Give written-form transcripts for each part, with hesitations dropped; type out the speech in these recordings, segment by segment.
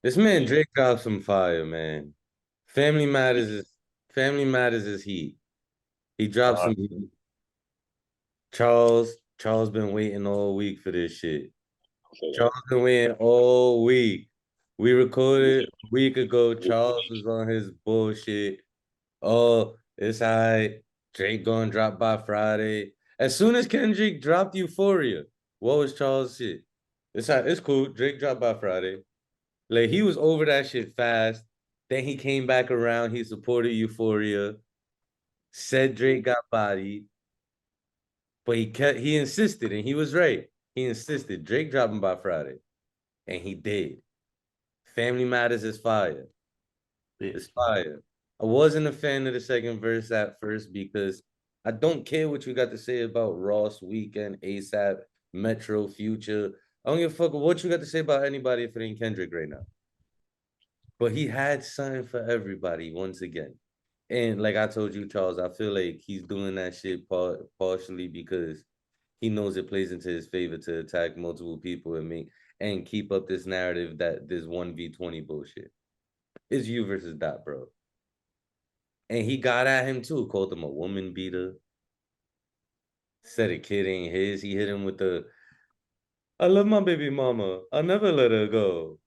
This man Drake dropped some fire, man. Family Matters is Family Matters is heat. He dropped Uh, some heat. Charles been waiting all week for this shit. say that. Charles been waiting all week. We recorded a week ago. Charles was on his bullshit. Oh, it's all right. Drake gonna drop by Friday. As soon as Kendrick dropped Euphoria, what was Charles shit? It's cool. Drake dropped by Friday. Like he was over that shit fast. Then he came back around. He supported Euphoria. Said Drake got bodied, but he insisted, and he was right. He insisted Drake dropping by Friday, and he did. Family Matters is fire. Yeah. It's fire. I wasn't a fan of the second verse at first because I don't care what you got to say about Ross, Weekend, ASAP, Metro, Future. I don't give a fuck what you got to say about anybody if it ain't Kendrick right now. But he had something for everybody once again. And like I told you, Charles, I feel like he's doing that shit partially because he knows it plays into his favor to attack multiple people and keep up this narrative that this 1v20 bullshit. It's you versus that, bro. And he got at him too, called him a woman beater, said a kid ain't his. He hit him with the I love my baby mama. I'll never let her go.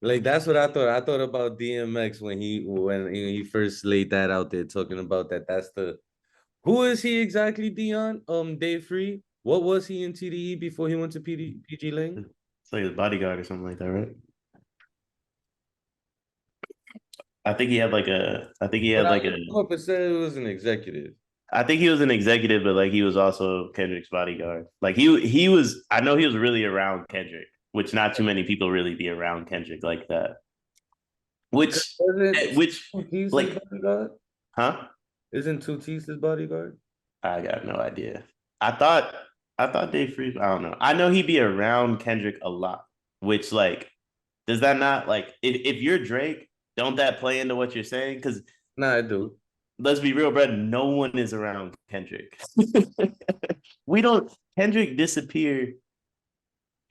Like that's what I thought. I thought about DMX when he first laid that out there, talking about that. That's the who is he exactly, Deion? Dave Free. What was he in TDE before he went to PG Lang? It's like his bodyguard or something like that, right? I think he had like a. I think he But had I like a. looked him up and said it was an executive. I think he was an executive, but like he was also Kendrick's bodyguard. Like he was. I know he was really around Kendrick, which not too many people really be around Kendrick like that. Which, Wasn't which, Two his like, bodyguard? huh? Isn't Two his bodyguard? I got no idea. I thought. I thought Dave Free. I don't know. I know he'd be around Kendrick a lot. Which like does that not like if you're Drake, don't that play into what you're saying? Because Nah, I do. let's be real, bro. No one is around Kendrick. We don't. Kendrick disappeared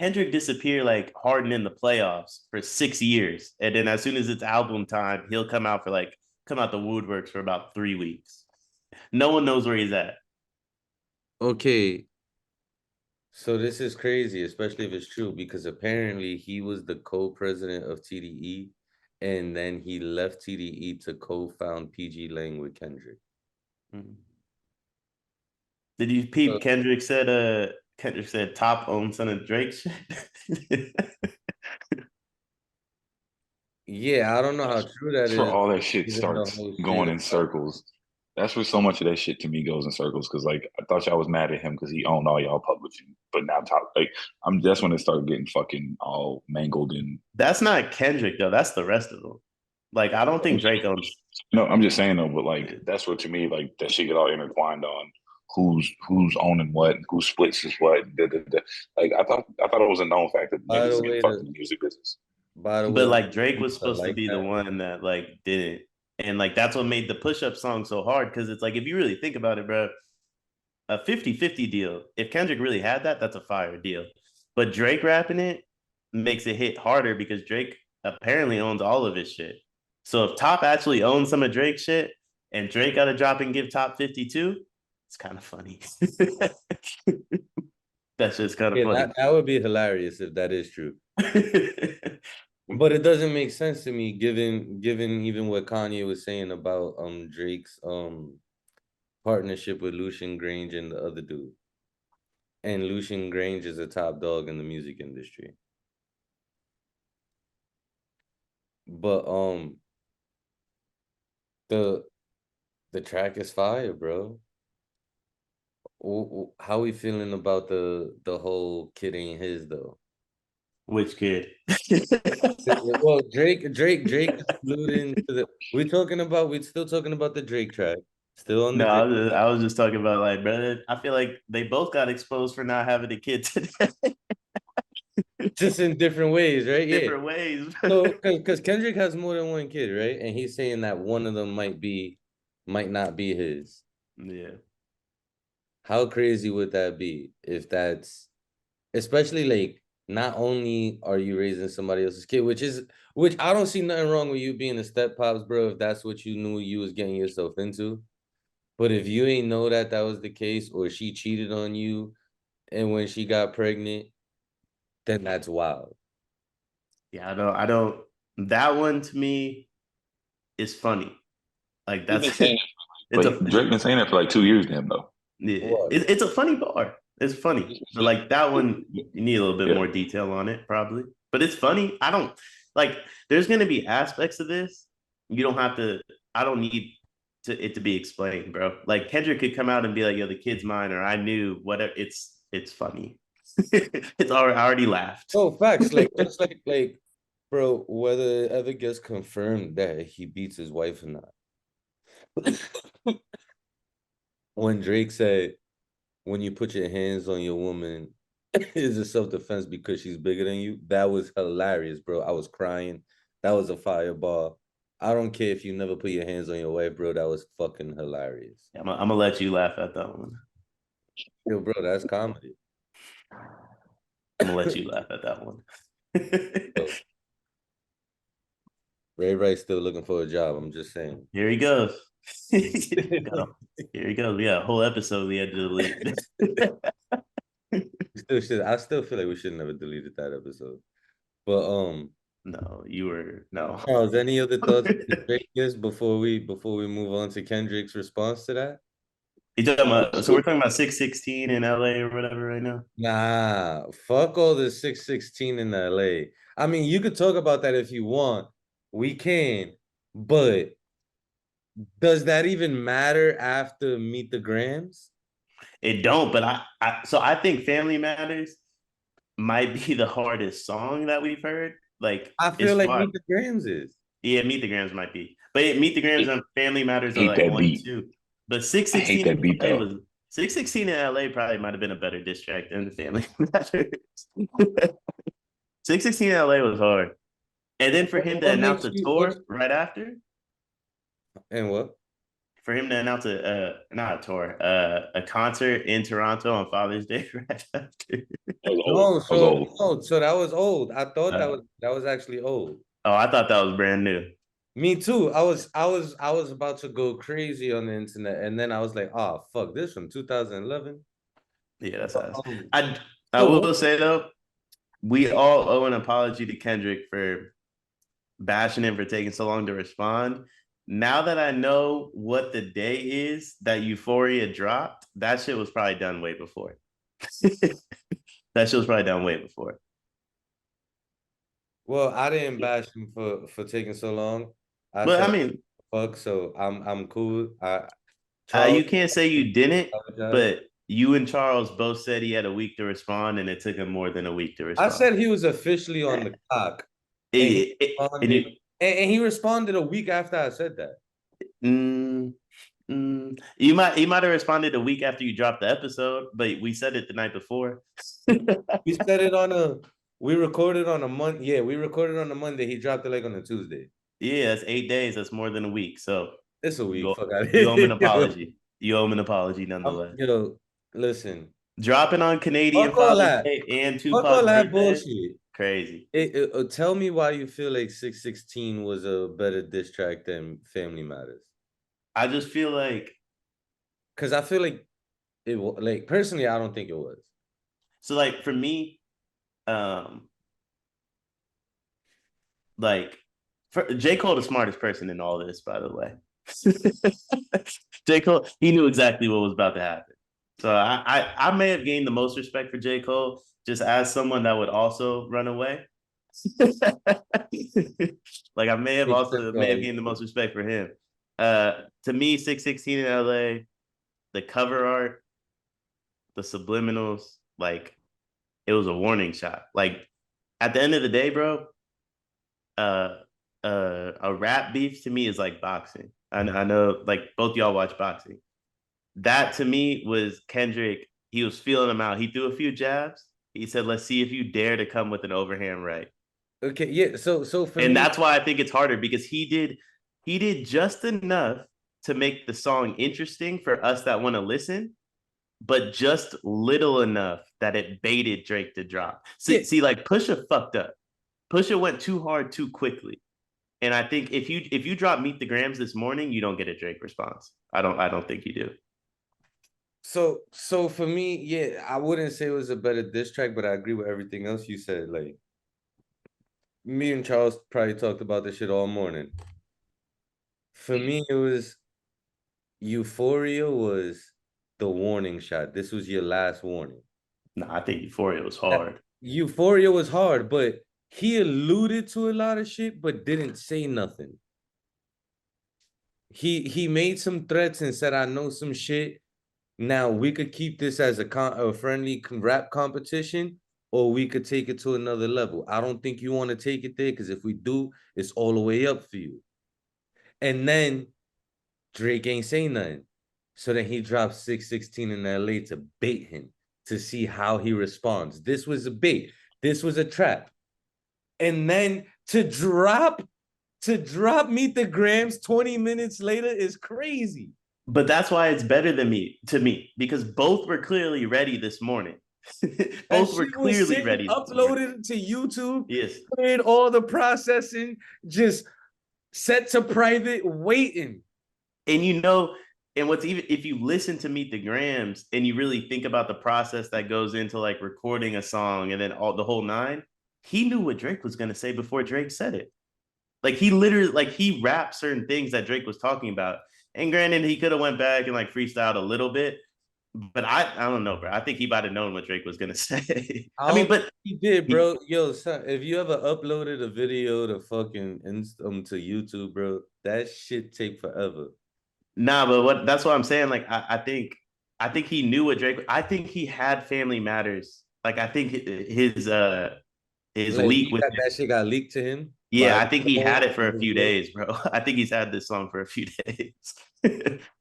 like Harden in the playoffs for 6 years, and then as soon as it's album time, he'll come out the woodworks for about 3 weeks. No one knows where he's at. Okay, so this is crazy, especially if it's true, because apparently he was the co-president of TDE, and then he left TDE to co-found PG Lang with Kendrick. Did you Uh, peep? Kendrick said top owned son of Drake shit. yeah, I don't know how true that That's where is, all that shit given the starts whole shit going in about circles. That's where so much of that shit to me goes in circles. Because like I thought y'all was mad at him because he owned all y'all publishing, but now talk like I'm. That's when it started getting fucking all mangled and. That's not Kendrick though. That's the rest of them. Like I don't think Drake owns. No, I'm just saying though. But like that's what to me like that shit get all intertwined on who's owning what, who splits is what. Da, da, da. Like I thought it was a known fact that by niggas the is getting way, fucked in the music business. But the like Drake was supposed to like be the that. one that like did it, and like that's what made the push up song so hard because it's like if you really think about it, bro, a 50-50 deal. If Kendrick really had that, that's a fire deal. But Drake rapping it makes it hit harder because Drake apparently owns all of his shit. So if Top actually owns some of Drake's shit and Drake got to drop and give Top 52, it's kind of funny. That's just kind of Yeah, funny. that would be hilarious if that is true. But it doesn't make sense to me, given even what Kanye was saying about Drake's partnership with Lucian Grange and the other dude. And Lucian Grange is a top dog in the music industry. But the the track is fire, bro. How we feeling about the whole kid ain't his though? Which kid? Well, Drake is alluding to the. We're still talking about the Drake track. Still on the No, Drake. I was just talking about like, brother. I feel like they both got exposed for not having a kid today, Just in different ways, right? Yeah. different ways. So, because Kendrick has more than one kid, right? And he's saying that one of them might not be his. Yeah, How crazy would that be if that's, especially like not only are you raising somebody else's kid, which I don't see nothing wrong with you being a step pops, bro, if that's what you knew you was getting yourself into. But if you ain't know that was the case, or she cheated on you, and when she got pregnant, then that's wild. Yeah, I don't. That one to me is funny. Like He's been that's saying it's it, a but Drake been saying that for like 2 years now, though. yeah, What? it's a funny bar. It's funny, but like that one, you need a little bit Yeah. more detail on it, probably. But it's funny. I don't like. There's gonna be aspects of this you don't have to. I don't need it to be explained, bro. Like Kendrick could come out and be like, "Yo, the kid's mine," or "I knew whatever." It's funny. It's already I already laughed. Oh, facts. Like just like, bro, whether it ever gets confirmed that he beats his wife or not. When Drake said, when you put your hands on your woman, is a self-defense because she's bigger than you. That was hilarious, bro. I was crying. That was a fireball. I don't care if you never put your hands on your wife, bro. That was fucking hilarious. I'm gonna let you laugh at that one. Yo, bro, that's comedy. I'm gonna let you laugh at that one. Yo, Ray Rice still looking for a job. I'm just saying. Here he goes. Here he goes. Here he goes. Yeah, whole episode we had to delete. I still feel like we should never deleted that episode. But No, you were no. Charles, any other thoughts on Drake before we move on to Kendrick's response to that? You talking about? So we're talking about 616 in LA or whatever right now. Nah, fuck all the 616 in LA. I mean, you could talk about that if you want. We can, but does that even matter after Meet the Grams? It don't, but I think Family Matters might be the hardest song that we've heard. Like I it's feel like fun. Meet the Grams is. Yeah, Meet the Grams might be, but Meet the Grams and Family Matters are Hate like that one and beat. two. But I hate 616 that beat in LA though. was 616 in LA probably might have been a better diss track than the Family Matters. 616 in LA was hard, and then for him to What announce makes a you what tour right after, and what? for him to announce a not a tour, a concert in Toronto on Father's Day right after. That was old. No, That was so old. no, so that was old. I thought Uh, that was actually old. oh, I thought that was brand new. Me too. I was about to go crazy on the internet, and then I was like, "Oh fuck, this from 2011." Yeah, that's us. Um, I so will say though, we all owe an apology to Kendrick for bashing him for taking so long to respond. Now that I know what the day is that Euphoria dropped, that shit was probably done way before. That shit was probably done way before. well, I didn't bash him for taking so long. I But said I mean, fuck, so I'm cool. Charles you can't say you didn't, apologized. but you and Charles both said he had a week to respond, and it took him more than a week to I respond. said he was officially on the clock, and And you, he responded a week after I said that. mm, you might have responded a week after you dropped the episode, but we said it the night before. We said it on a. We recorded on a month. Yeah, we recorded on a Monday. He dropped it like on a Tuesday. Yeah, that's 8 days. That's more than a week. So It's a you week. owe, Fuck out of you owe him an here. apology. You owe him an apology nonetheless. Listen. Dropping on Canadian Fuck all Father's that. Day and Fuck all Tupac's that birthday. bullshit. Crazy. Tell me why you feel like 616 was a better diss track than Family Matters. I just feel like Because I feel like like personally, I don't think it was. so like for me, um, like J. Cole the smartest person in all this, by the way. J. Cole, he knew exactly what was about to happen. So I may have gained the most respect for J. Cole just as someone that would also run away. Like I may have gained the most respect for him. To me, 616 in LA, the cover art, the subliminals, like it was a warning shot. Like at the end of the day, bro, uh a rap beef to me is like boxing. I know like both y'all watch boxing. That to me was Kendrick. He was feeling him out. He threw a few jabs. He said, "Let's see if you dare to come with an overhand right." Okay, yeah. So for And me, that's why I think it's harder because he did just enough to make the song interesting for us that want to listen, but just little enough that it baited Drake to drop. See, like Pusha fucked up. Pusha went too hard too quickly. And I think if you drop Meet the Grams this morning, you don't get a Drake response. I don't think you do. So for me, yeah, I wouldn't say it was a better diss track, but I agree with everything else you said. Like me and Charles probably talked about this shit all morning. For me, it was Euphoria was the warning shot. This was your last warning. No, I think Euphoria was hard. Euphoria was hard, but he alluded to a lot of shit, but didn't say nothing. He made some threats and said, "I know some shit." Now we could keep this as a friendly rap competition, or we could take it to another level. I don't think you want to take it there because if we do, it's all the way up for you. And then Drake ain't say nothing. So then he dropped 616 in LA to bait him to see how he responds. This was a bait. This was a trap. And then to drop Meet the Grams 20 minutes later is crazy. But that's why it's better than me because both were clearly ready this morning. Both were clearly ready. Uploaded it to YouTube. Yes. Cleared all the processing, just set to private, waiting. And and what's even if you listen to Meet the Grams and you really think about the process that goes into like recording a song and then the whole nine, he knew what Drake was gonna say before Drake said it. Like he literally he rapped certain things that Drake was talking about. And granted, he could have went back and like freestyled a little bit, but I don't know, bro. I think he might have known what Drake was gonna say. I mean, but he did, bro. Yo, son, if you ever uploaded a video to fucking to YouTube, bro, that shit take forever. Nah, but that's what I'm saying. Like, I think he knew what Drake. I think he had Family Matters. Like, I think his leak with that shit got leaked to him. Yeah, I think he had it for a few days, bro. I think he's had this song for a few days,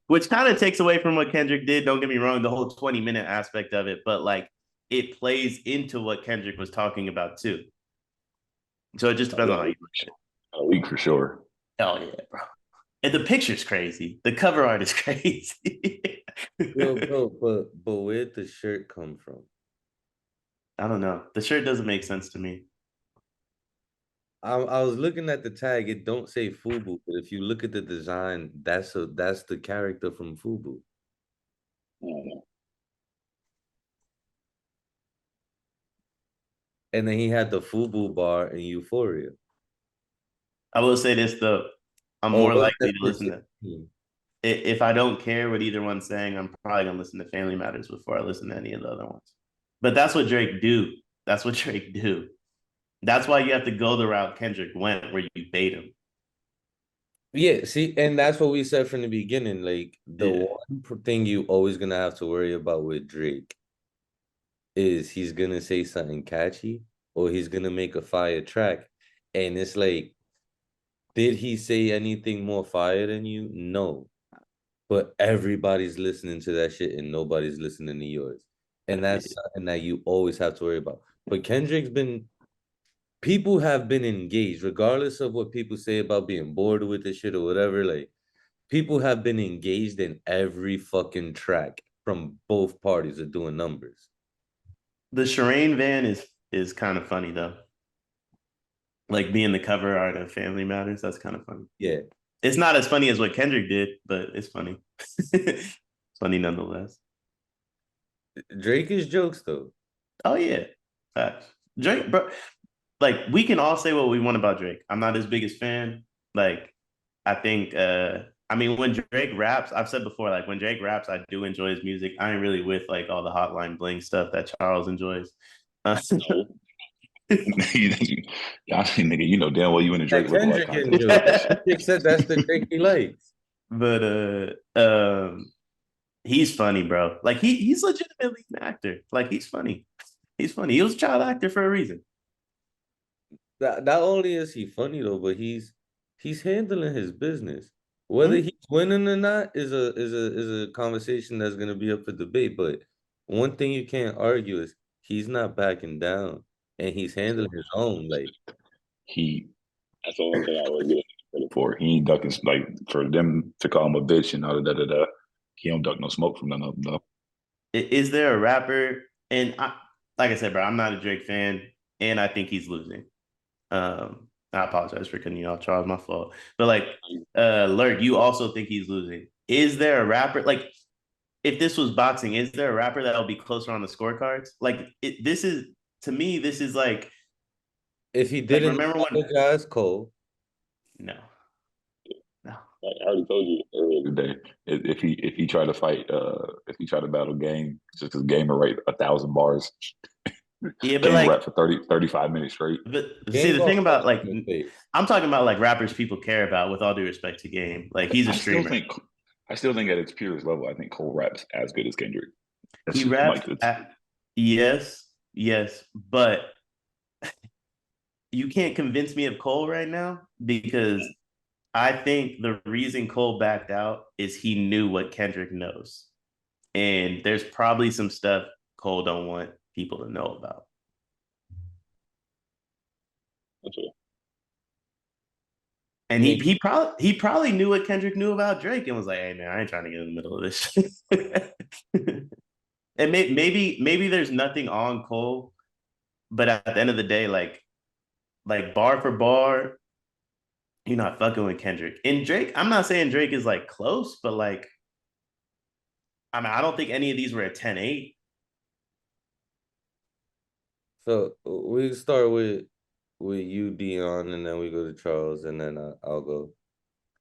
which kind of takes away from what Kendrick did. Don't get me wrong, the whole 20-minute aspect of it, but like it plays into what Kendrick was talking about too. So it just depends on how you look at it. A week for sure. Hell yeah, bro. And the picture's crazy. The cover art is crazy. Yo, bro, but where'd the shirt come from? I don't know. The shirt doesn't make sense to me. I was looking at the tag. It don't say Fubu, but if you look at the design, that's the character from Fubu. And then he had the Fubu bar in Euphoria. I will say this though, I'm more likely to listen to. If I don't care what either one's saying, I'm probably gonna listen to Family Matters before I listen to any of the other ones. But that's what Drake do. That's what Drake do. That's why you have to go the route Kendrick went, where you bait him. Yeah, see, and that's what we said from the beginning. Like the one thing you always gonna have to worry about with Drake is he's gonna say something catchy or he's gonna make a fire track, and it's like, did he say anything more fire than you? No, but everybody's listening to that shit and nobody's listening to yours, and that's something that you always have to worry about. But people have been engaged, regardless of what people say about being bored with this shit or whatever. Like, people have been engaged in every fucking track from both parties of doing numbers. The Shireen van is kind of funny though. Like being the cover art of Family Matters, that's kind of funny. Yeah. It's not as funny as what Kendrick did, but it's funny. It's funny nonetheless. Drake is jokes though. Oh yeah. Facts. Drake, bro. Like we can all say what we want about Drake. I'm not his biggest fan. Like I think I mean when Drake raps, I've said before, like when Drake raps, I do enjoy his music. I ain't really with like all the Hotline Bling stuff that Charles enjoys. Y'all nigga, you know damn well you in the Drake Kendrick said that's the Drake he likes. But he's funny, bro. Like he's legitimately an actor. Like he's funny. He's funny. He was a child actor for a reason. Not only is he funny though, but he's handling his business. Whether he's winning or not is a conversation that's gonna be up for debate. But one thing you can't argue is he's not backing down and he's handling his own. Like that's the one thing I always get credit for. He ain't ducking, like for them to call him a bitch and all that. He don't duck no smoke from none of them though. Is there a rapper? And like I said, bro, I'm not a Drake fan, and I think he's losing. I apologize for cutting you off, Charles. My fault. But like, Lerk, you also think he's losing. Is there a rapper like? If this was boxing, is there a rapper that'll be closer on the scorecards? Like, this is to me, this is If he like didn't remember when? apologize, Cole. No, no. I already told you earlier today. If he tried to fight, if he tried to battle Game, it's just his Game will write 1,000 bars. Yeah, but Game will like, rap for 35 minutes straight. but see, Game the gonna thing about fuck like, your face. I'm talking about like rappers people care about. With all due respect to Game, like he's a I still streamer. think, I still think at its purest level, I think Cole raps as good as Kendrick. That's He just raps. like it's Yes, yes, but you can't convince me of Cole right now because I think the reason Cole backed out is he knew what Kendrick knows. And there's probably some stuff Cole don't want people to know about. okay. And he probably knew what Kendrick knew about Drake and was like, hey man, I ain't trying to get in the middle of this shit. And maybe there's nothing on Cole, but at the end of the day, like bar for bar, you're not fucking with Kendrick. And Drake, I'm not saying Drake is like close, but like, I mean, I don't think any of these were a 10-8. So we start with you, Dion, and then we go to Charles, and then I'll go.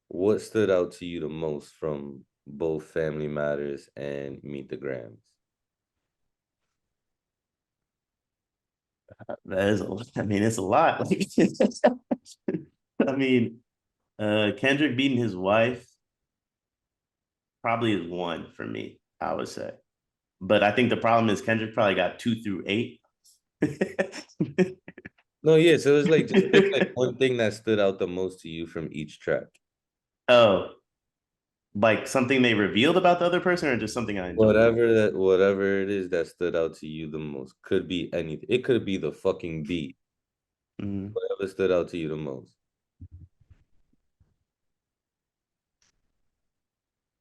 What stood out to you the most from both Family Matters and Meet the Grams? That is I mean, it's a lot. Like, I mean, Kendrick beating his wife probably is one for me, I would say. But I think the problem is Kendrick probably got 2 through 8. No, yeah, so it's like just pick like one thing that stood out the most to you from each track. Oh, like something they revealed about the other person, or just something I enjoyed? Whatever it is that stood out to you the most. Could be anything. It could be the fucking beat. Mhm. Whatever stood out to you the most.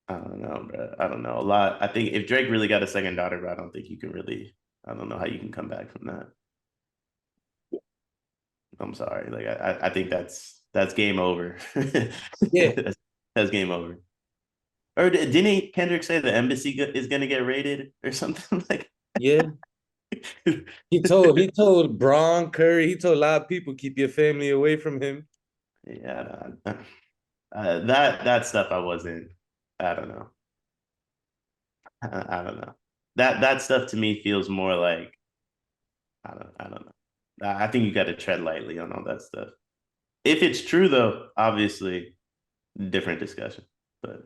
I don't know, bro. I don't know. A lot. I think if Drake really got a second daughter, bro, I don't think you can really. I don't know how you can come back from that. I'm sorry. Like I think that's game over. Yeah, that's game over. Or didn't Kendrick say the embassy is gonna get raided or something like? yeah. He told Braun Curry, he told a lot of people keep your family away from him. Yeah, that stuff I wasn't. I don't know. I don't know. That stuff to me feels more like I don't know. I think you got to tread lightly on all that stuff. If it's true though, obviously different discussion. But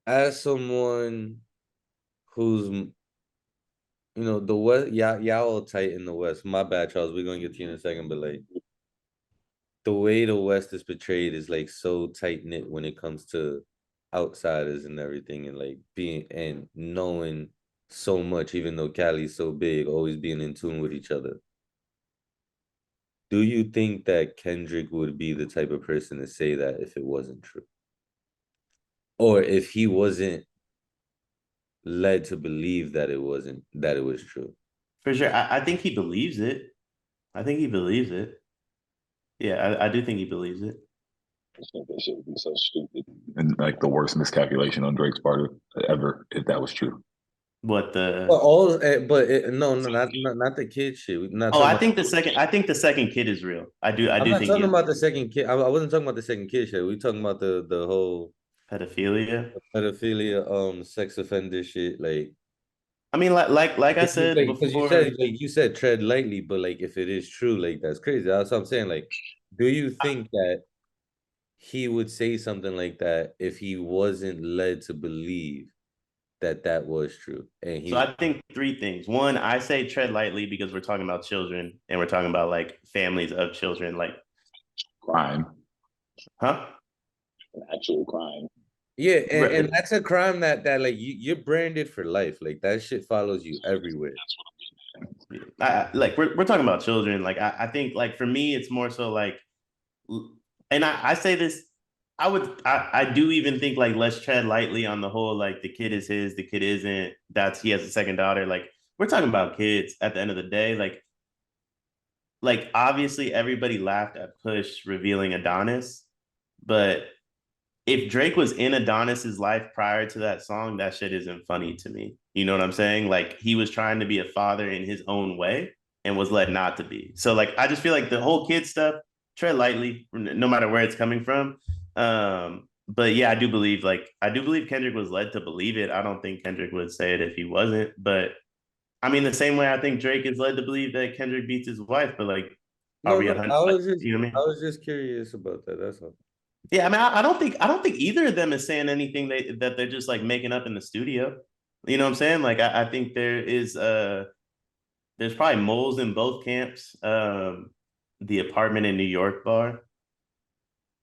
As someone who's the West, y'all all tight in the West. My bad, Charles. We're gonna get to you in a second, but like the way the West is portrayed is like so tight knit when it comes to outsiders and everything, and like being and knowing so much, even though Cali's so big, always being in tune with each other. Do you think that Kendrick would be the type of person to say that if it wasn't true? Or if he wasn't led to believe that it was true? for sure, I think he believes it. I think he believes it. Yeah, I do think he believes it. I think that shit would be so stupid and like the worst miscalculation on Drake's part ever if that was true. What But the? no, not the kid shit. We're not Oh, talking I about. think the second. I think the second kid is real. I I'm do not think he talking has about the second kid. I wasn't talking about the second kid shit. We're talking about the whole pedophilia. pedophilia, sex offender shit. I mean, like I said Because before, you said tread lightly, but like if it is true, like that's crazy. That's what I'm saying. Like, do you think that he would say something like that if he wasn't led to believe that that was true? And so he, I think three things. One, I say tread lightly because we're talking about children and we're talking about like families of children. Like, Crime, huh? an actual crime. yeah, and Right. that's a crime that like you're branded for life. Like that shit follows you everywhere. Like we're talking about children. Like I think like for me, it's more so like, and I say this. I do even think like let's tread lightly on the whole like the kid is his, the kid isn't. He has a second daughter. Like we're talking about kids at the end of the day. Like obviously everybody laughed at Push revealing Adonis, but if Drake was in Adonis's life prior to that song, that shit isn't funny to me. You know what I'm saying? Like he was trying to be a father in his own way and was led not to be. So like I just feel like the whole kid stuff, tread lightly, no matter where it's coming from. But yeah, I do believe Kendrick was led to believe it. I don't think Kendrick would say it if he wasn't. But I mean, the same way I think Drake is led to believe that Kendrick beats his wife, but like, are No, we no, 100? Like, you know what I I mean? was just curious about that. That's all. Yeah, I mean, I don't think either of them is saying anything that they're just like making up in the studio. You know what I'm saying? Like, I think there's probably moles in both camps. The apartment in New York bar.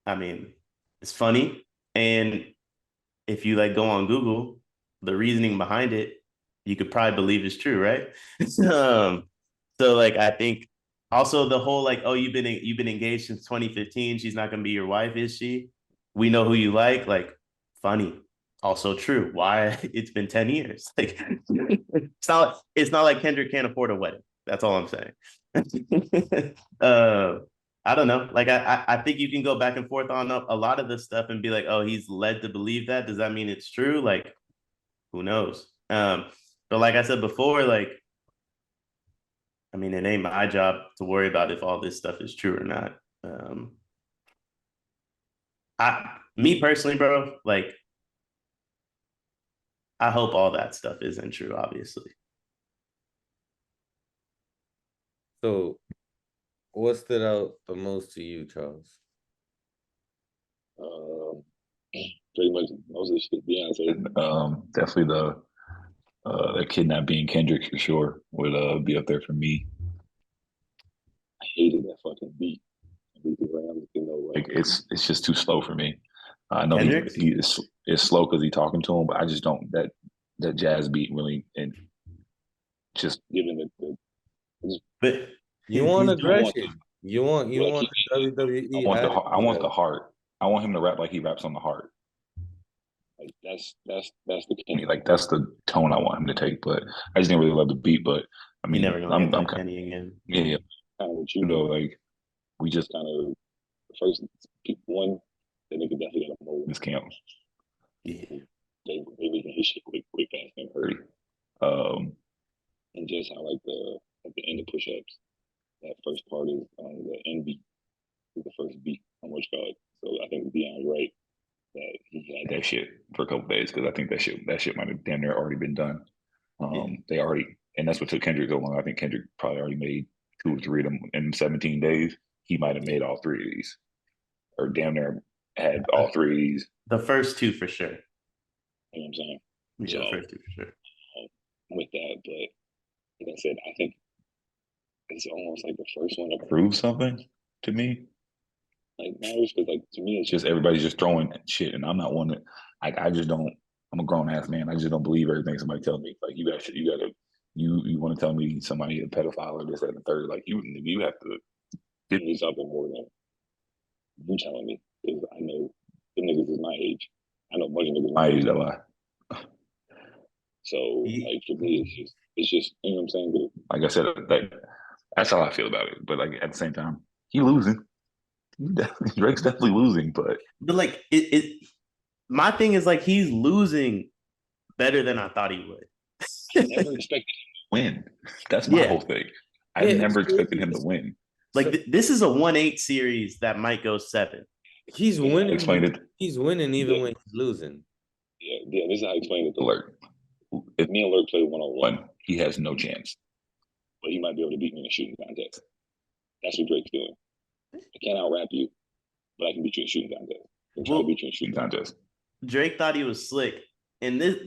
I mean, it's funny, and if you like go on Google, the reasoning behind it, you could probably believe is true, right? um, so like I think also the whole like, oh, you've been engaged since 2015. She's not gonna be your wife, is she? We know who you like. Like, funny. Also true. Why it's been 10 years. Like it's not like Kendrick can't afford a wedding. That's all I'm saying. I don't know. Like I think you can go back and forth on a lot of this stuff and be like, oh, he's led to believe that. Does that mean it's true? Like, who knows? But like I said before, like, I mean, it ain't my job to worry about if all this stuff is true or not. Me personally, bro, like, I hope all that stuff isn't true, obviously. So, what stood out the most to you, Charles? Um, Pretty much most of the shit Deion said. Definitely the kidnap being Kendrick for sure would be up there for me. I hated that fucking beat. Like it's just too slow for me. I know Kendrick's? he is slow because he's talking to him, but I just don't that jazz beat really and just giving the But You want he's doing aggression. You like want the I WWE want I want attitude. the heart. I want him to rap like he raps on the heart. Like that's the Kenny. Like that's the tone I want him to take. But I just didn't really love the beat. But I You're mean, never gonna get I'm that kind Kenny again. yeah, kind of with you though. Like we just kind of first one, the nigga definitely got a mold in his camp. Yeah. They making his shit quick, fast, and hurry. And just how like at the end of push ups, that first part is the end beat is the first beat on which God. So I think Deion right that he had that shit for a couple days because I think that shit might have damn near already been done. They already, and that's what took Kendrick so long. I think Kendrick probably already made 2 or 3 of them in 17 days. He might have made all 3 of these, or damn near had all 3 of these. The first two for sure. You know what I'm saying? Yeah, So the first two for sure. With that, but like I said, I think it's almost like the first one to prove something to me. Like matters because like to me it's just everybody's just throwing shit, and I'm not one that I just don't. I'm a grown ass man. I just don't believe everything somebody tells me. Like you want to tell me somebody a pedophile or this that, and the third. Like you have to give me something more than you telling me because I know the niggas is my age. I know a bunch of niggas my age that lie. So like for me, it's just you know what I'm saying. But like I said, that's how I feel about it. But like at the same time, he losing. Drake's definitely losing, but like my thing is like he's losing better than I thought he would. I never expected him to win. That's my whole thing. I never expected him to win. Like this is a 1-8 series that might go 7. He's winning. Explained it. He's winning even when he's losing. Yeah. This is how I explained it to Lerk. If me and Lerk play 1-on-1, he has no chance. But he might be able to beat me in a shooting contest. That's what Drake's doing. I can't out rap you, but I can beat you in a shooting contest. I can try to beat you in a shooting contest. Drake thought he was slick. And this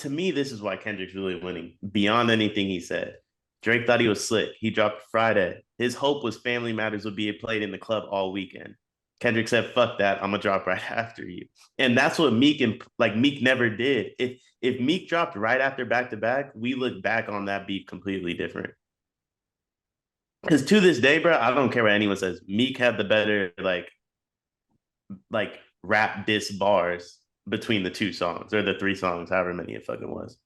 to me, this is why Kendrick's really winning. Beyond anything he said. Drake thought he was slick. He dropped Friday. His hope was Family Matters would be played in the club all weekend. Kendrick said, fuck that. I'm gonna drop right after you. And that's what Meek never did. If Meek dropped right after back to back, we look back on that beat completely different. Because to this day, bro, I don't care what anyone says. Meek had the better like rap diss bars between the two songs or the three songs, however many it fucking was.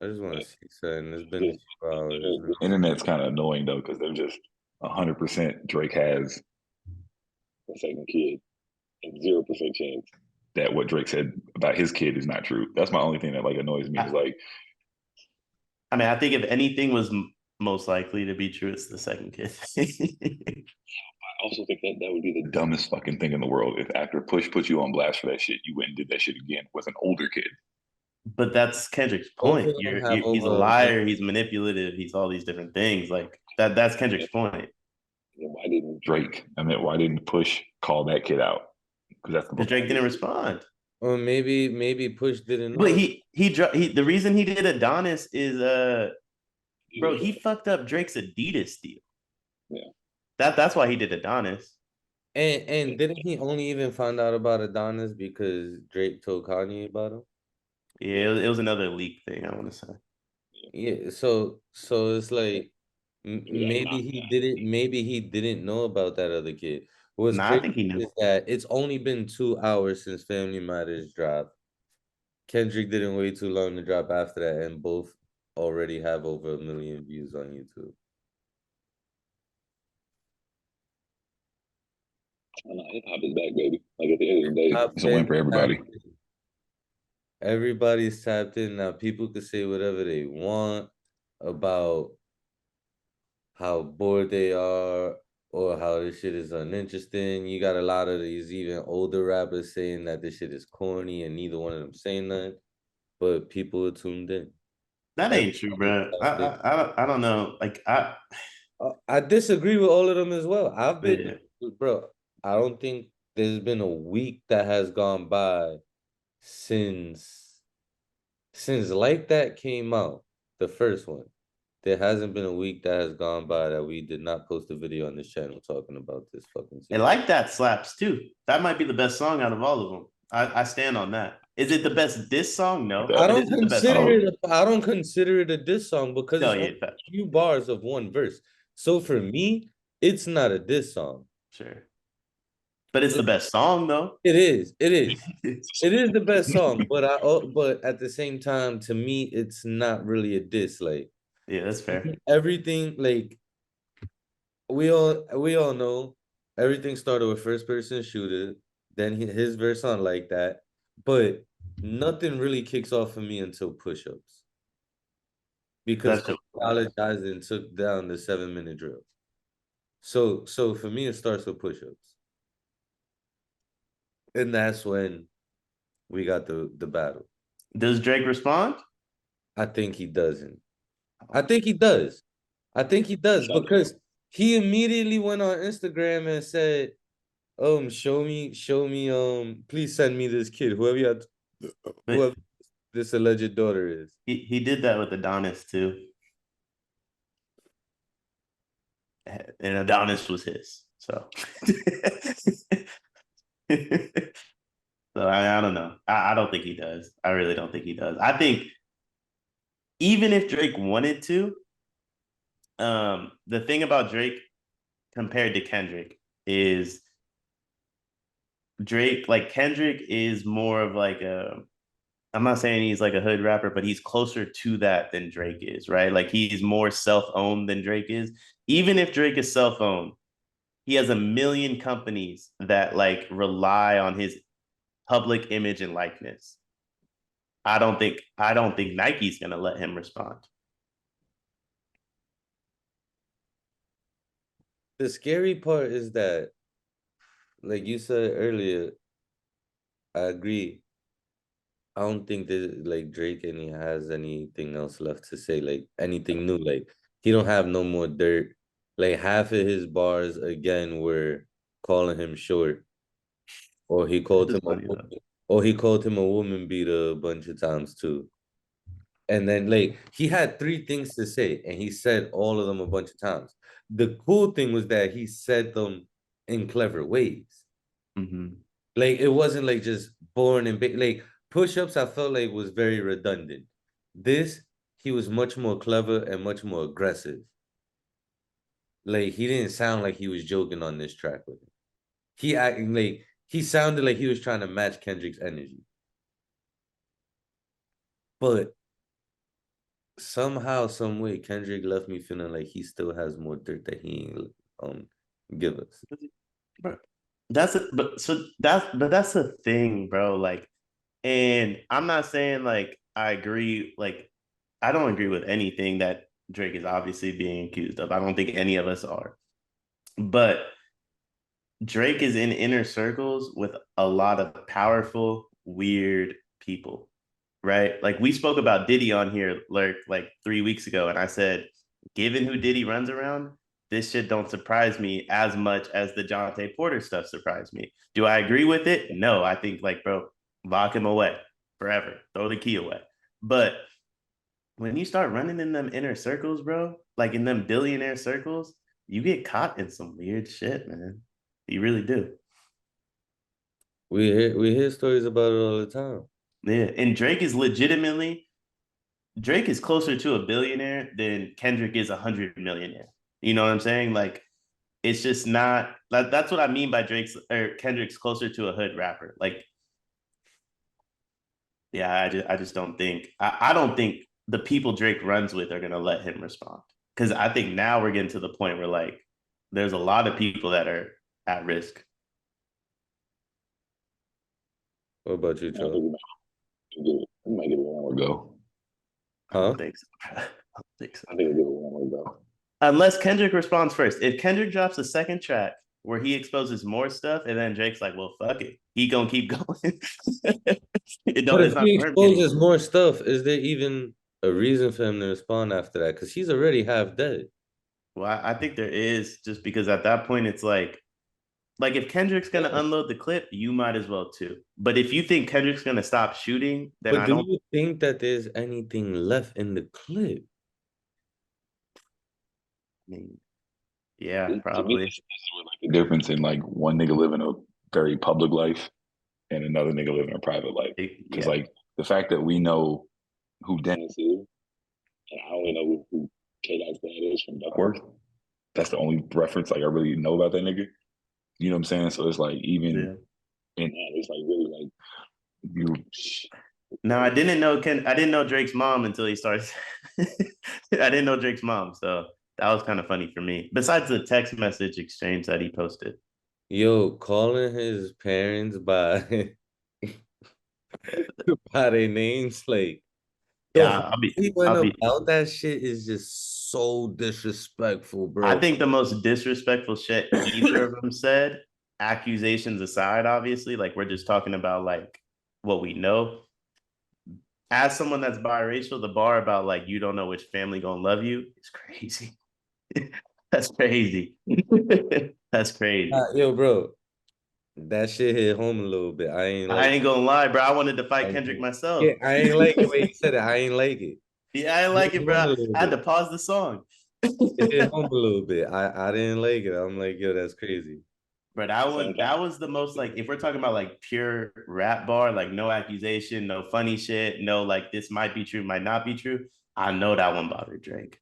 I just want to see something. It's been a The, few hours. the internet's kind of annoying though because they're just 100% Drake has a second kid and 0% chance that what Drake said about his kid is not true. That's my only thing that like annoys me. Is like, I mean, I think if anything was most likely to be true, it's the second kid. I also think that that would be the dumbest fucking thing in the world if after Push put you on blast for that shit, you went and did that shit again with an older kid. But that's Kendrick's Both point. of them have He's a over. liar. He's manipulative. He's all these different things. Like that. That's Kendrick's point. Why didn't Drake? I mean, why didn't Push call that kid out? Because that's the Because Drake didn't respond. Or maybe Push didn't know. But the reason he did Adonis is bro, he fucked up Drake's Adidas deal. Yeah. That's why he did Adonis. And didn't he only even find out about Adonis because Drake told Kanye about him? Yeah, it was another leak thing, I want to say. Yeah, so it's like maybe he didn't know about that other kid. What's Nah, I crazy think he knew. is that it's only been 2 hours since Family Matters dropped. Kendrick didn't wait too long to drop after that, and both already have over 1 million views on YouTube. Hip hop is back, baby. Like at the end of the day, Top it's a win for everybody. Everybody's tapped in now. People could say whatever they want about how bored they are or how this shit is uninteresting. You got a lot of these even older rappers saying that this shit is corny and neither one of them saying that, but people are tuned in. That ain't true, bro. I don't know. Like I disagree with all of them as well. I've been, yeah. bro, I don't think there's been a week that has gone by since Like That came out, the first one. There hasn't been a week that has gone by that we did not post a video on this channel talking about this fucking And season. Like That slaps too. That might be the best song out of all of them. I stand on that. Is it the best diss song? No. I But don't is it the best consider song? it. I don't consider it a diss song because No, it's yeah, only a few bars of one verse. So for me, it's not a diss song. sure. But it's the best song though. It is. It is. It is the best song, but at the same time, to me, it's not really a diss. Like, yeah, that's fair. everything, like we all know, everything started with first person shooter. Then his verse on Like That, but nothing really kicks off for me until Push Ups because That's Cole just apologized and took down the 7-minute drill. So for me, it starts with Push Ups, and that's when we got the battle. Does Drake respond? I think he doesn't. I think he does. I think he does because he immediately went on Instagram and said, show me, please send me this kid, whoever this alleged daughter is." He did that with Adonis too. And Adonis was his. So So I don't know. I don't think he does. I really don't think he does. I think even if Drake wanted to, the thing about Drake compared to Kendrick is Drake, like Kendrick is more of like I'm not saying he's like a hood rapper, but he's closer to that than Drake is, right? Like he's more self-owned than Drake is. Even if Drake is self-owned, he has a million companies that like rely on his public image and likeness. I don't think Nike's gonna let him respond. The scary part is that, like you said earlier, I agree. I don't think that like Drake and he has anything else left to say, like anything new. Like he don't have no more dirt. Like half of his bars again were calling him short, or he called him a woman, or he called him a woman beater a bunch of times too. And then like he had 3 things to say, and he said all of them a bunch of times. The cool thing was that he said them in clever ways. Mm-hmm. Like it wasn't like just born and like push-ups. I felt like was very redundant. This he was much more clever and much more aggressive. Like he didn't sound like he was joking on this track with him. He acting like he sounded like he was trying to match Kendrick's energy. But somehow, some way, Kendrick left me feeling like he still has more dirt that he ain't give us. Bro, that's the thing, bro. Like, and I'm not saying like I agree, like I don't agree with anything that Drake is obviously being accused of. I don't think any of us are. But Drake is in inner circles with a lot of powerful, weird people, right? Like we spoke about Diddy on here, like 3 weeks ago, and I said, given who Diddy runs around, this shit don't surprise me as much as the Jonte Porter stuff surprised me. Do I agree with it? No, I think like, bro, lock him away forever, throw the key away. But when you start running in them inner circles, bro, like in them billionaire circles, you get caught in some weird shit, man. You really do. We hear stories about it all the time. Yeah. And Drake is closer to a billionaire than Kendrick is 100 millionaire. You know what I'm saying? Like, it's just not that's what I mean by Kendrick's closer to a hood rapper. Like, yeah, I just don't think I don't think the people Drake runs with are gonna let him respond. Because I think now we're getting to the point where like there's a lot of people that are at risk. What about you, I think Charles? we might give it one more go. I Huh? don't think so. I don't think so. I think we'll give it one more go. Unless Kendrick responds first. If Kendrick drops a second track where he exposes more stuff, and then Drake's like, "Well, fuck it, he gonna keep going." But if It's not he for him anymore. exposes more stuff, is there even a reason for him to respond after that? Because he's already half dead. Well, I think there is, just because at that point it's like if Kendrick's gonna unload the clip, you might as well too. But if you think Kendrick's gonna stop shooting, then But I do don't. you think that there's anything left in the clip? I mean, yeah, To me, probably. this is where like the difference in like one nigga living a very public life and another nigga living a private life. Because Yeah, like the fact that we know who Dennis is, and I only know who K-Dot's dad is from Duckworth. That's the only reference like I really know about that nigga. You know what I'm saying? So it's like even yeah. in that, it's like really like you. No, I didn't know Drake's mom until he started. I didn't know Drake's mom, so that was kind of funny for me. Besides the text message exchange that he posted. Yo, calling his parents by by their names, like the Yeah, whole he went I'll be. about that shit is just so disrespectful, I bro. think the most disrespectful shit either of them said, accusations aside, obviously, like we're just talking about like what we know. As someone that's biracial, the bar about like you don't know which family gonna love you is crazy. That's crazy. That's crazy. Yo, bro, that shit hit home a little bit. I ain't I like, ain't gonna lie, bro. I wanted to fight Kendrick yeah, myself. I ain't like the way he said it. I ain't like it. Yeah, I ain't It like it, hit home bro. a little I had to bit. pause the song. It hit home a little bit. I didn't like it. I'm like, yo, that's crazy. But Same time. that was the most like if we're talking about like pure rap bar, like no accusation, no funny shit, no like this might be true, might not be true. I know that one bothered Drake.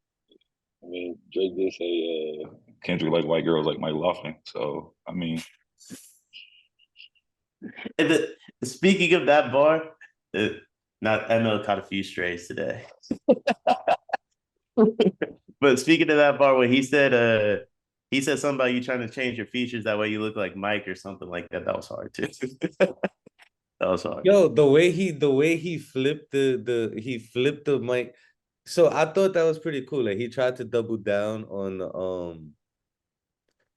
I mean, Drake did say Kendrick like white girls like Mike Laughlin. So I mean, And speaking of that bar, uh, not ML caught a few strays today. But speaking of that bar, where he said something about you trying to change your features that way you look like Mike or something like that. That was hard too. That was hard. Yo, the way he flipped he flipped the mic. So I thought that was pretty cool. Like he tried to double down on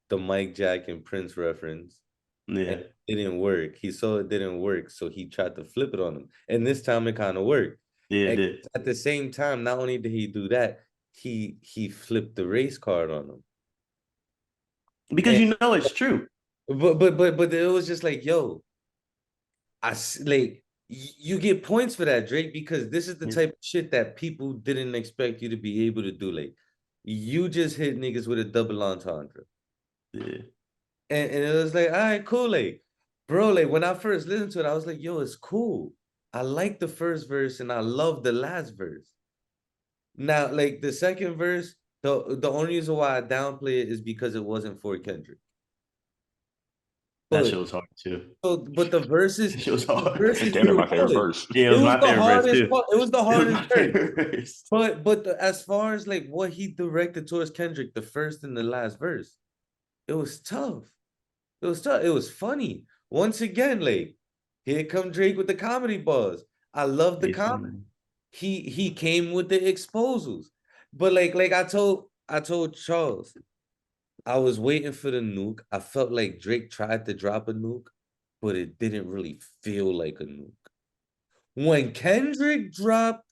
the Mike Jack and Prince reference, and Yeah, it didn't work. He saw it didn't work, so he tried to flip it on him. And this time it kind of worked. yeah, it And did. at the same time, not only did he do that, he flipped the race card on him. Because And you know it's true. but it was just like, yo, like you get points for that, Drake, because this is the Yeah, type of shit that people didn't expect you to be able to do. Like you just hit niggas with a double entendre. yeah. And it was like, all right, cool. Like, bro, like when I first listened to it, I was like, yo, it's cool. I like the first verse and I love the last verse. Now, like the second verse, The only reason why I downplay it is because it wasn't for Kendrick. That But shit was hard too. but the verses, That shit was the hard. It's verses damn near were my favorite good. verse. Yeah, it It was was my the favorite verse hardest too. part. It was the It was hardest my verse. favorite verse. But as far as like what he directed towards Kendrick, the first and the last verse, it was tough. It was tough. It was funny. Once again, like here come Drake with the comedy buzz. I love the He's comedy. funny. He came with the exposals. But like I told Charles, I was waiting for the nuke. I felt like Drake tried to drop a nuke, but it didn't really feel like a nuke. When Kendrick dropped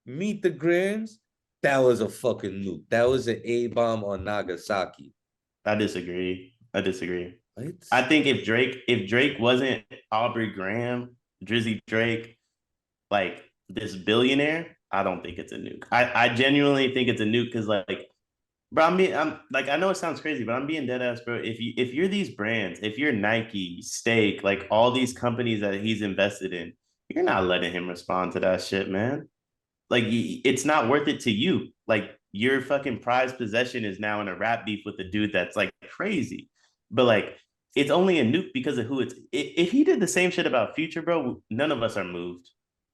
Meet the Grams, that was a fucking nuke. That was an A bomb on Nagasaki. I disagree. I disagree. What? I think if Drake wasn't Aubrey Graham, Drizzy Drake, like this billionaire, I don't think it's a nuke. I genuinely think it's a nuke because like, bro, I'm like, I know it sounds crazy, but I'm being dead ass, bro. If you're these brands, if you're Nike, Steak, like all these companies that he's invested in, you're not letting him respond to that shit, man. Like it's not worth it to you. Like your fucking prized possession is now in a rap beef with a dude that's like crazy. But like it's only a nuke because of who it's. If he did the same shit about Future, bro, none of us are moved.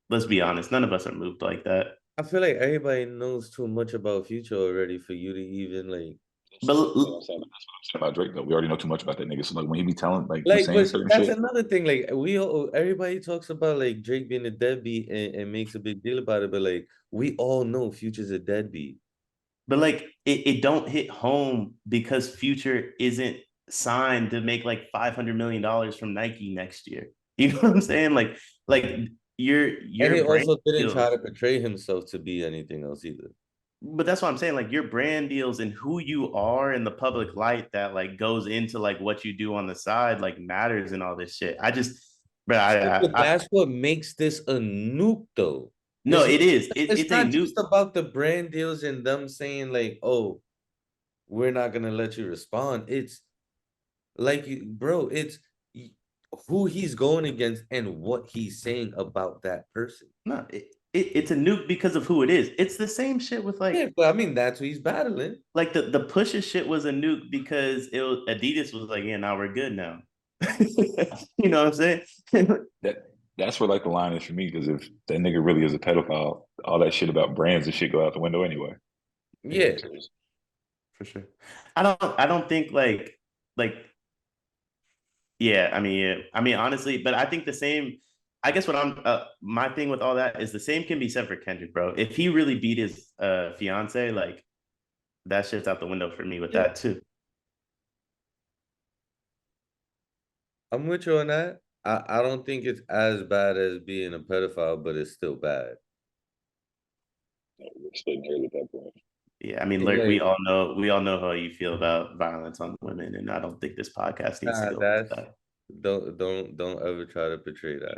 Let's be honest, none of us are moved like that. I feel like everybody knows too much about Future already for you to even But That's what I'm saying about Drake though. We already know too much about that nigga. So like when he be telling like be saying but certain that's shit, another thing. Like everybody talks about like Drake being a deadbeat and makes a big deal about it, but like we all know Future's a deadbeat. like it don't hit home because Future isn't signed to make like $500 million from Nike next year. You know what I'm saying? Like And he your brand also didn't try deals. to portray himself to be anything else either. But that's what I'm saying. Like your brand deals and who you are in the public light that like goes into like what you do on the side like matters and all this shit. I just, but But that's what makes this a nuke, though. no, It's it is. it's It's a not new. just about the brand deals and them saying like, "Oh, we're not gonna let you respond." It's like, bro, it's who he's going against and what he's saying about that person. No, it's a nuke because of who it is. It's the same shit with Yeah, but I mean that's who he's battling. like the Pusha shit was a nuke because it was Adidas was like, yeah, now we're good now. You know what I'm saying? that's where like the line is for me because if that nigga really is a pedophile, all that shit about brands and shit go out the window anyway. Yeah, For sure. I don't think like yeah, I mean, yeah. I mean, honestly, but I think the same. I guess what I'm my thing with all that is the same can be said for Kendrick, bro. If he really beat his fiance, like that shit's out the window for me with yeah, that too. I'm with you on that. I don't think it's as bad as being a pedophile, but it's still bad. We're splitting hairs at that point. Yeah, I mean, It's Lerk, like, we all know how you feel about violence on women, and I don't think this podcast needs to nah, go into that's that. don't ever try to portray that.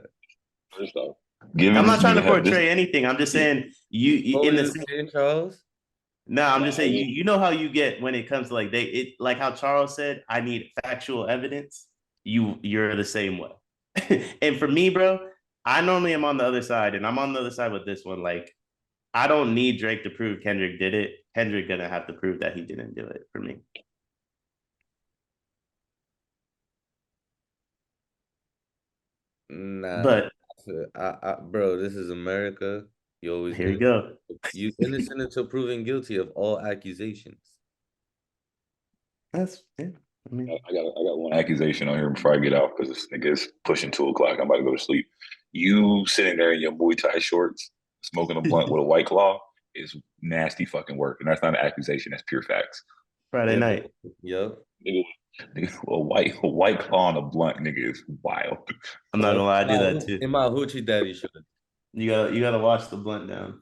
First off, given I'm this not trying nigga to have this, portray anything. I'm just saying you What in were the you same. saying, Charles? No, I'm nah, just saying you know how you get when it comes to like like how Charles said, I need factual evidence. You're the same way. And for me, bro, I normally am on the other side, and I'm on the other side with this one. Like, I don't need Drake to prove Kendrick did it. Kendrick gonna have to prove that he didn't do it for me. Nah, But bro, this is America. You always here get you go. you innocent until proven guilty of all accusations. That's yeah. I mean, I got one accusation on here before I get off because this nigga is pushing 2 o'clock. I'm about to go to sleep. You sitting there in your Muay Thai shorts, smoking a blunt with a white claw is nasty fucking work, and that's not an accusation. That's pure facts. Friday Yeah, night. yep. Nigga, a white claw on a blunt, nigga, is wild. I'm not gonna lie, I do that too. In my hoochie daddy shirt. You gotta watch the blunt down.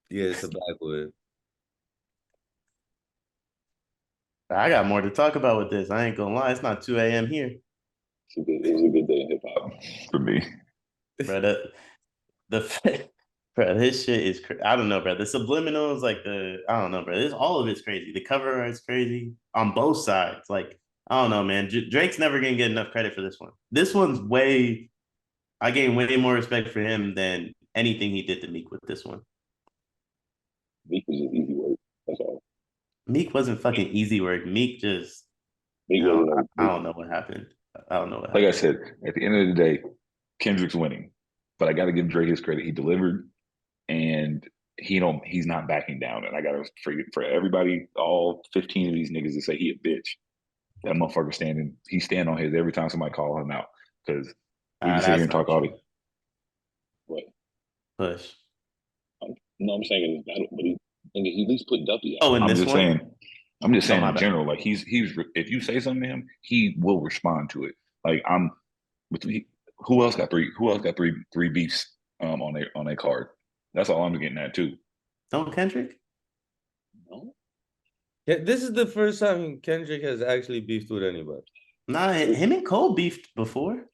Yeah, it's a backwood. I got more to talk about with this. I ain't gonna lie, it's not 2 a.m. here. It was a good day in hip hop for me. Bro, bro, this shit is I don't know, bro. The subliminals, like I don't know, bro. This all of it's crazy. The cover art is crazy on both sides. Like, I don't know, man. Drake's never gonna get enough credit for this one. This one's I gain way more respect for him than anything he did to Meek with this one. Meek was just easy work. Meek wasn't fucking easy work. Meek just He wasn't I don't know what happened. I don't know what like I happened. said, at the end of the day, Kendrick's winning. But I gotta give Drake his credit. He delivered and he's not backing down. And I gotta for everybody, all 15 of these niggas to say he a bitch. That motherfucker he stand on his every time somebody call him out. Because we can sit here That's and not talk all true. the what Push. no, I'm saying in his battle, but he at least put Duffy out. Oh, in this one? I'm just Oh, saying my in bad. general, like he's if you say something to him, he will respond to it. Like I'm between who else got three beefs on their card. That's all I'm getting at too. Don't Kendrick? No. Yeah, this is the first time Kendrick has actually beefed with anybody. Nah, him and Cole beefed before.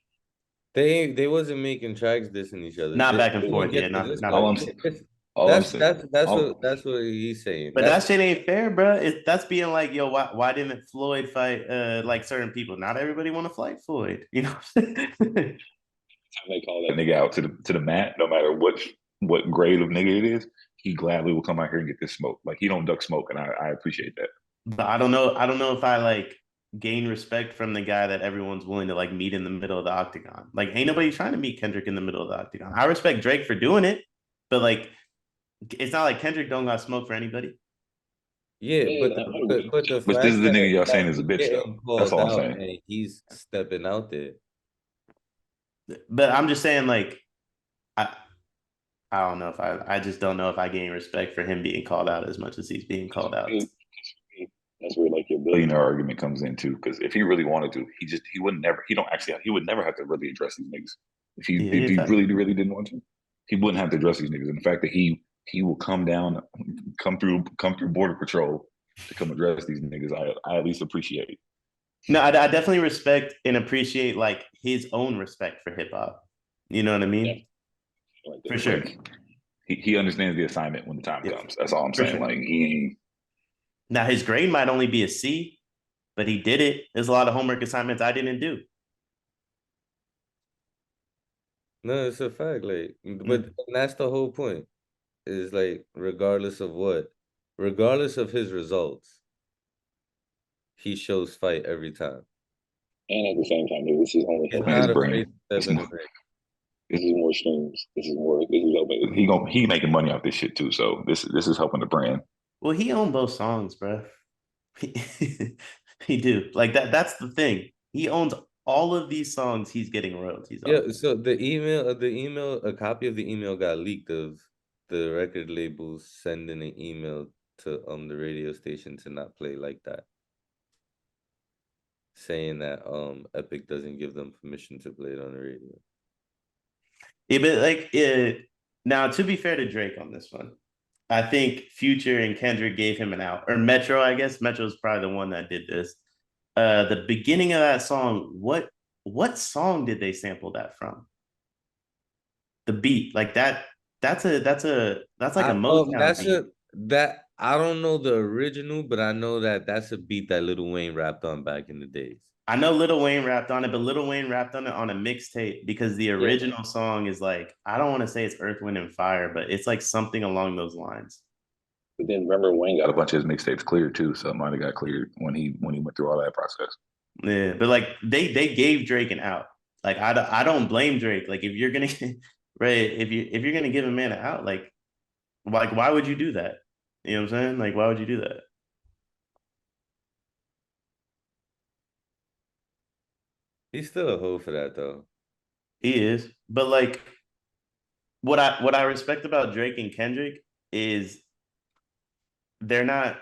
They wasn't making tracks dissing each other. Not back and We forth. didn't Yeah, get to not this not back All part. I'm and forth. all I'm saying all That's what he's saying. But that shit ain't fair, bro. That's being like, yo, why didn't Floyd fight like certain people? Not everybody want to fight Floyd, you know. they call that nigga out to the mat, no matter what grade of nigga it is, he gladly will come out here and get this smoke. Like he don't duck smoke, and I appreciate that. But I don't know. I don't know if I like gain respect from the guy that everyone's willing to like meet in the middle of the octagon. Like, ain't nobody trying to meet Kendrick in the middle of the octagon. I respect Drake for doing it, but like, it's not like Kendrick don't got smoke for anybody. Yeah, but the But this is fact the nigga y'all that saying is a he's bitch though. getting That's called all I'm out saying. and he's stepping out there. But I'm just saying, like, I I don't know if I just don't know if I gain respect for him being called out as much as he's being called out. That's where like your billionaire argument comes in too. Because if he really wanted to, he would never he would never have to really address these niggas. Yeah, If in he fact. really didn't want to, he wouldn't have to address these niggas. And the fact that he will come through border patrol to come address these niggas, I at least appreciate it. No, I definitely respect and appreciate like his own respect for hip hop. You know what I mean? Yeah. Like For sure. Like he understands the assignment when the time Yeah, comes. That's all I'm for saying. sure. Like he ain't. Now his grade might only be a C, but he did it. There's a lot of homework assignments I didn't do. No, it's a fact. Like, but that's the whole point. Is like regardless of his results, he shows fight every time. And at the same time, this is only He's his not afraid brand. to step in the ring. This is more streams. This is more. This is helping. He making money off this shit too. So this is helping the brand. Well, he owned both songs, bro. He, he do like that. That's the thing. He owns all of these songs. He's getting royalties off. Yeah, so a copy of the email got leaked of the record labels sending an email to the radio station to not play like that, saying that Epic doesn't give them permission to play it on the radio. Yeah, but like now to be fair to Drake on this one, I think Future and Kendrick gave him an out. Or Metro, I guess. Metro's probably the one that did this. The beginning of that song, what song did they sample that from? The beat. Like that's like a Motown beat. That I don't know the original, but I know that that's a beat that Lil Wayne rapped on back in the days. I know Lil Wayne rapped on it, but Lil Wayne rapped on it on a mixtape because the original song is like, I don't want to say it's Earth, Wind, and Fire, but it's like something along those lines. But then remember, Wayne got a bunch of his mixtapes cleared too. So it might have got cleared when he went through all that process. Yeah, but like they gave Drake an out. Like I don't blame Drake. Like if you're gonna right, if you're gonna give a man an out, like why would you do that? You know what I'm saying? Like why would you do that? He's still a hoe for that though. He is. But like what I respect about Drake and Kendrick is they're not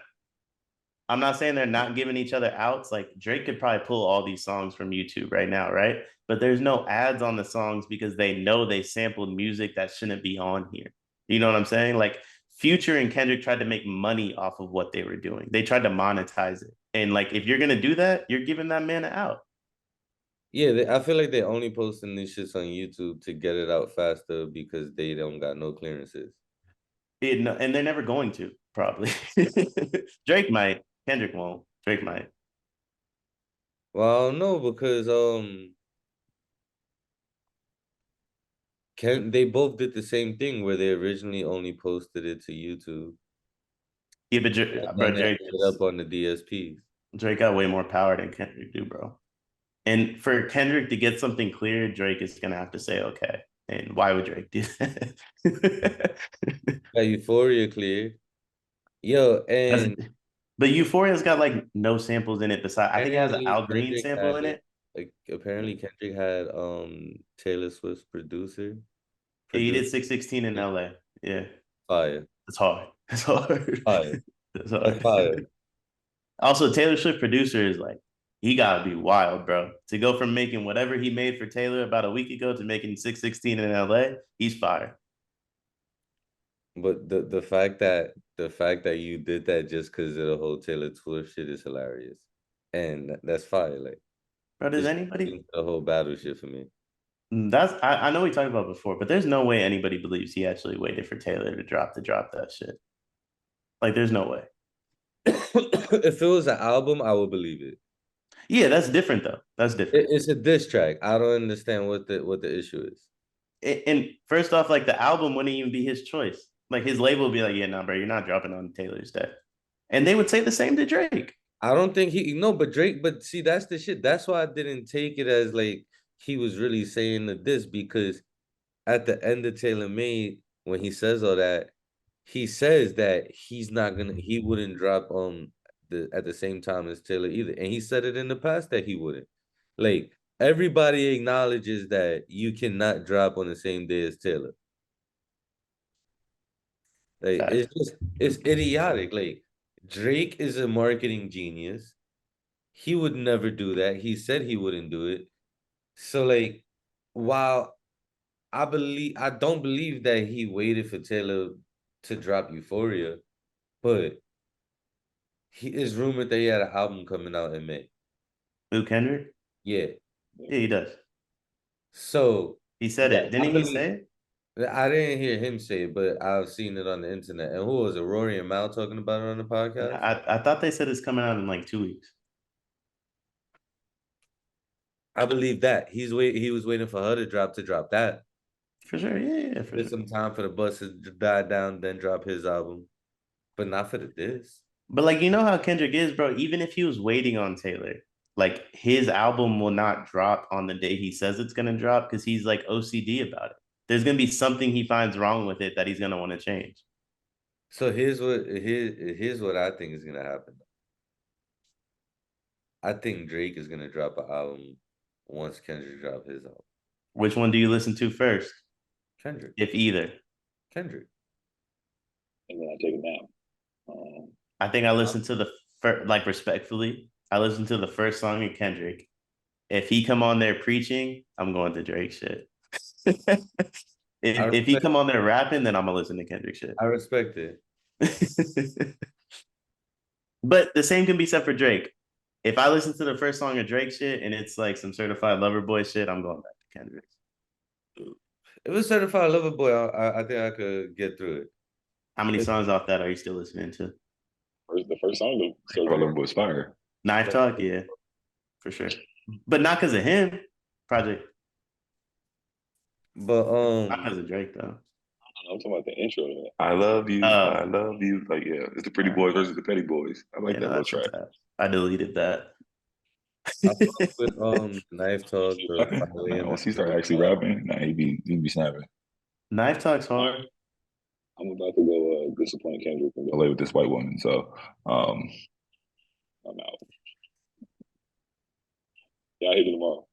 I'm not saying they're not giving each other outs. Like Drake could probably pull all these songs from YouTube right now, right? But there's no ads on the songs because they know they sampled music that shouldn't be on here. You know what I'm saying? Like Future and Kendrick tried to make money off of what they were doing. They tried to monetize it. And like if you're gonna do that, you're giving that man an out. Yeah, I feel like they only posting these shits on YouTube to get it out faster because they don't got no clearances. And they're never going to, probably. Drake might, Kendrick won't. Drake might. Well, no, because they both did the same thing where they originally only posted it to YouTube. Yeah, but bro, Then they ended up on the DSPs. Drake got way more power than Kendrick do, bro. And for Kendrick to get something clear, Drake is gonna have to say okay. And why would Drake do that? Got Euphoria clear. Yo, and but Euphoria's got like no samples in it besides I think it has an apparently Al Green Kendrick sample in had it. like apparently Kendrick had Taylor Swift's producer. Yeah, he Producer did 616 in LA. Yeah. fire. It's hard. It's hard. Fire. It's That's hard. fire. Also, Taylor Swift producer is like, he gotta be wild, bro. To go from making whatever he made for Taylor about a week ago to making 616 in LA, he's fire. But the fact that you did that just because of the whole Taylor Swift shit is hilarious. And that's fire. Like Bro, does it's anybody the whole battle shit for me. I know we talked about before, but there's no way anybody believes he actually waited for Taylor to drop that shit. Like, there's no way. If it was an album, I would believe it. Yeah, that's different though. That's different. It's a diss track. I don't understand what the issue is. And first off, like the album wouldn't even be his choice. Like his label would be like, yeah, no, bro, you're not dropping on Taylor's day. And they would say the same to Drake. I don't think but Drake, but see, that's the shit. That's why I didn't take it as like he was really saying this because at the end of Taylor Made, when he says all that, he says that he wouldn't drop at the same time as Taylor either. And he said it in the past that he wouldn't. Like everybody acknowledges that you cannot drop on the same day as Taylor. Like it's idiotic. Like Drake is a marketing genius. He would never do that. He said he wouldn't do it. So like while I don't believe that he waited for Taylor to drop Euphoria, but he is rumored that he had an album coming out in May. Who, Kendrick? Yeah. Yeah, he does. So He said yeah, it. Didn't he say it? I didn't hear him say it, but I've seen it on the internet. And who was it? Rory and Mal talking about it on the podcast? I thought they said it's coming out in like 2 weeks. I believe that. He was waiting for her to drop that. For sure. Yeah, for There's sure. some time for the bus to die down, then drop his album. But not for the diss. But like, you know how Kendrick is, bro. Even if he was waiting on Taylor, like his album will not drop on the day he says it's gonna drop because he's like OCD about it. There's gonna be something he finds wrong with it that he's gonna want to change. So here's what I think is gonna happen. I think Drake is gonna drop an album once Kendrick drop his album. Which one do you listen to first, Kendrick. if either? Kendrick. And then I take a nap. I think I listened to the first, like respectfully, I listened to the first song of Kendrick. If he come on there preaching, I'm going to Drake shit. if he come on there rapping, then I'm gonna listen to Kendrick shit. I respect it. But the same can be said for Drake. If I listen to the first song of Drake shit and it's like some certified lover boy shit, I'm going back to Kendrick. If it's certified lover boy, I think I could get through it. How many songs off that are you still listening to? The first song of Certified was fire. Knife Talk, yeah, for sure. But not because of him, Project. But Not because of Drake though. I'm talking about the intro. I love you. Like, yeah, it's the Pretty Boys versus the Petty Boys. I like that little track. I deleted that. I fuck with Knife Talk. Once he started actually rapping, he be snapping. Knife Talk's hard. I'm about to go disappoint Kendrick and go lay with this white woman. So I'm out. Yeah, I'll hit you tomorrow.